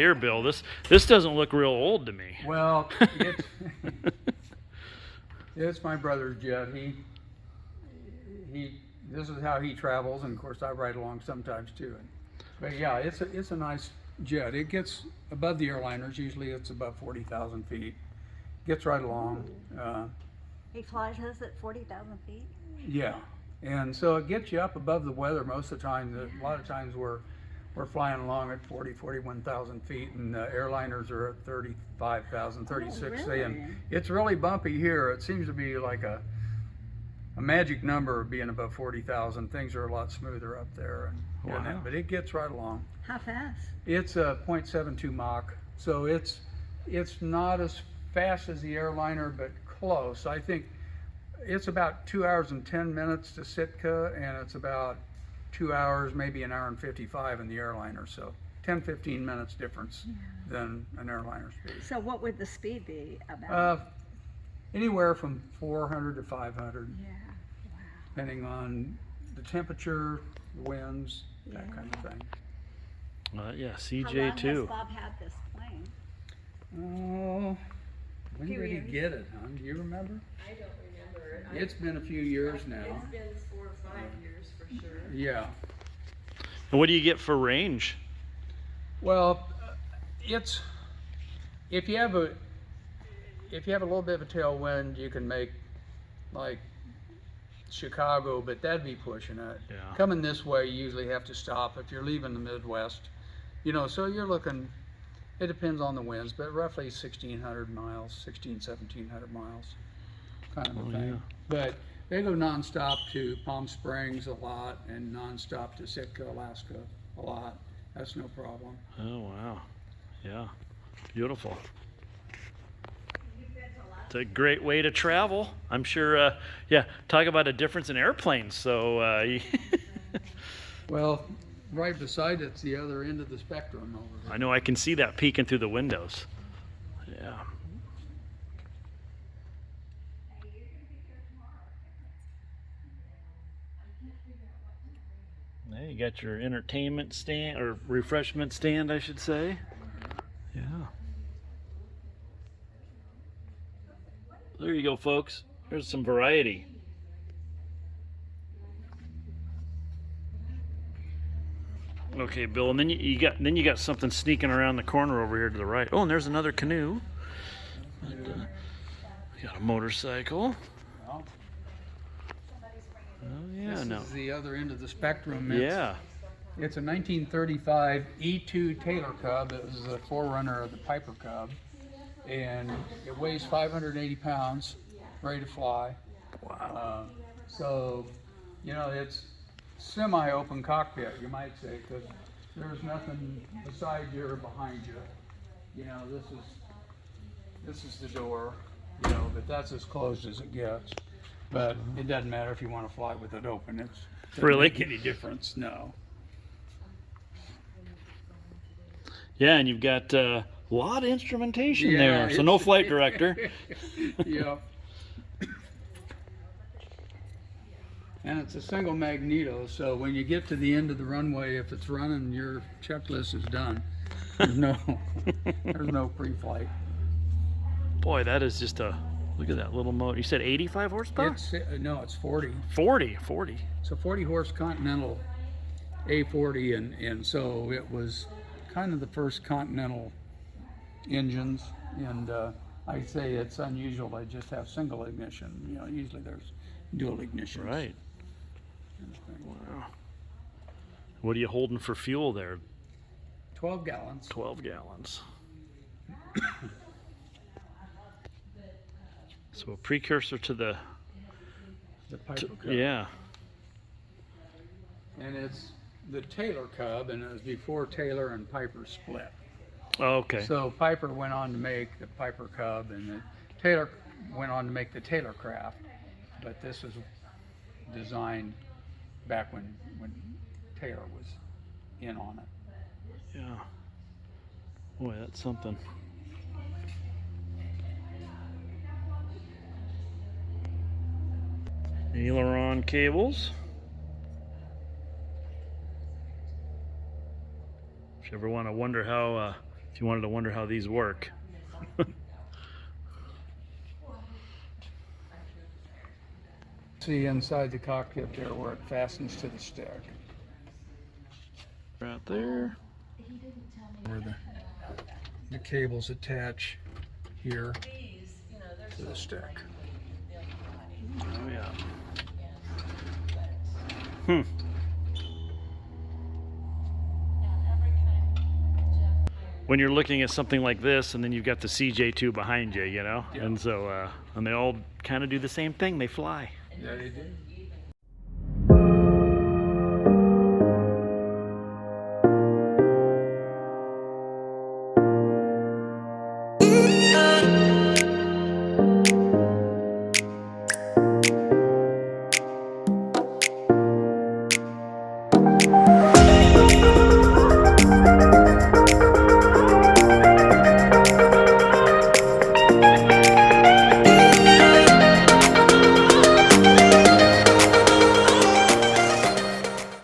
here, Bill. This doesn't look real old to me. Well, it's my brother's jet. This is how he travels, and of course I ride along sometimes too. But yeah, it's a nice jet. It gets above the airliners. Usually it's above 40,000 feet. Gets right along. He flies us at 40,000 feet. Yeah, and so it gets you up above the weather most of the time. A lot of times we're flying along at 41,000 feet, and the airliners are at 35,000, 36. Oh, really? And it's really bumpy here. It seems to be like a magic number of being above 40,000. Things are a lot smoother up there, but it gets right along. How fast? It's a 0.72 Mach, so it's not as fast as the airliner, but close. I think it's about 2 hours and 10 minutes to Sitka, and it's about 2 hours, maybe an hour and 55 in the airliner. So 10-15 minutes difference than an airliner speed. So what would the speed be about? Anywhere from 400 to 500, Yeah. Wow. depending on the temperature, the winds, that Yeah. kind of thing. Yeah, How long CJ2. has Bob had this plane? Oh, when Few did he years. get it, hon? Do you remember? I don't remember. It's been a few years now. It's been 4 or 5 years for sure. Yeah. And what do you get for range? Well, it's if you have a little bit of a tailwind, you can make like Chicago, but that'd be pushing it. Yeah. Coming this way, you usually have to stop if you're leaving the Midwest. So you're looking. It depends on the winds, but roughly 1,600 miles, 1,700 miles, kind of a thing. Yeah. But they go nonstop to Palm Springs a lot, and nonstop to Sitka, Alaska a lot. That's no problem. Oh, wow. Yeah. Beautiful. It's a great way to travel. I'm sure, talk about a difference in airplanes. So, Well, right beside it's the other end of the spectrum over there. I know I can see that peeking through the windows. Yeah. Hey, you got your entertainment stand, or refreshment stand, I should say. Yeah. There you go, folks. There's some variety. Okay, Bill, and then you got something sneaking around the corner over here to the right. Oh, and there's another canoe. And, we got a motorcycle. Well, Oh yeah, this no. is the other end of the spectrum. Yeah. It's a 1935 E-2 Taylor Cub. It was the forerunner of the Piper Cub, and it weighs 580 pounds, ready to fly. Wow. So, it's semi-open cockpit, you might say, because there's nothing beside you or behind you. This is the door, but that's as closed as it gets. But it doesn't matter if you want to fly with it open. It doesn't Really? make any difference. No. Yeah, and you've got a lot of instrumentation Yeah, there. So no flight director. Yeah. And it's a single magneto, so when you get to the end of the runway, if it's running, your checklist is done. There's no pre-flight. Boy, that is just look at that little motor. You said 85 horsepower? It's 40. 40. It's a 40 horse Continental A40, and so it was kind of the first Continental engines, and I say it's unusual to just have single ignition. Usually there's dual ignition. Right. Wow. What are you holding for fuel there? 12 gallons. 12 gallons. So a precursor to the Piper Cub. yeah. And it's the Taylor Cub, and it was before Taylor and Piper split. Oh, okay. So Piper went on to make the Piper Cub, and Taylor went on to make the Taylor Craft. But this was designed back when Taylor was in on it. Yeah. Boy, that's something. Aileron cables. If you ever want to wonder how If you wanted to wonder how these work. See inside the cockpit there where it fastens to the stick. Right there. Where the cables attach here to the stick. Oh yeah. Hmm. When you're looking at something like this, and then you've got the CJ2 behind you, you know, Yeah. and so and they all kind of do the same thing. They fly. Yeah, they do.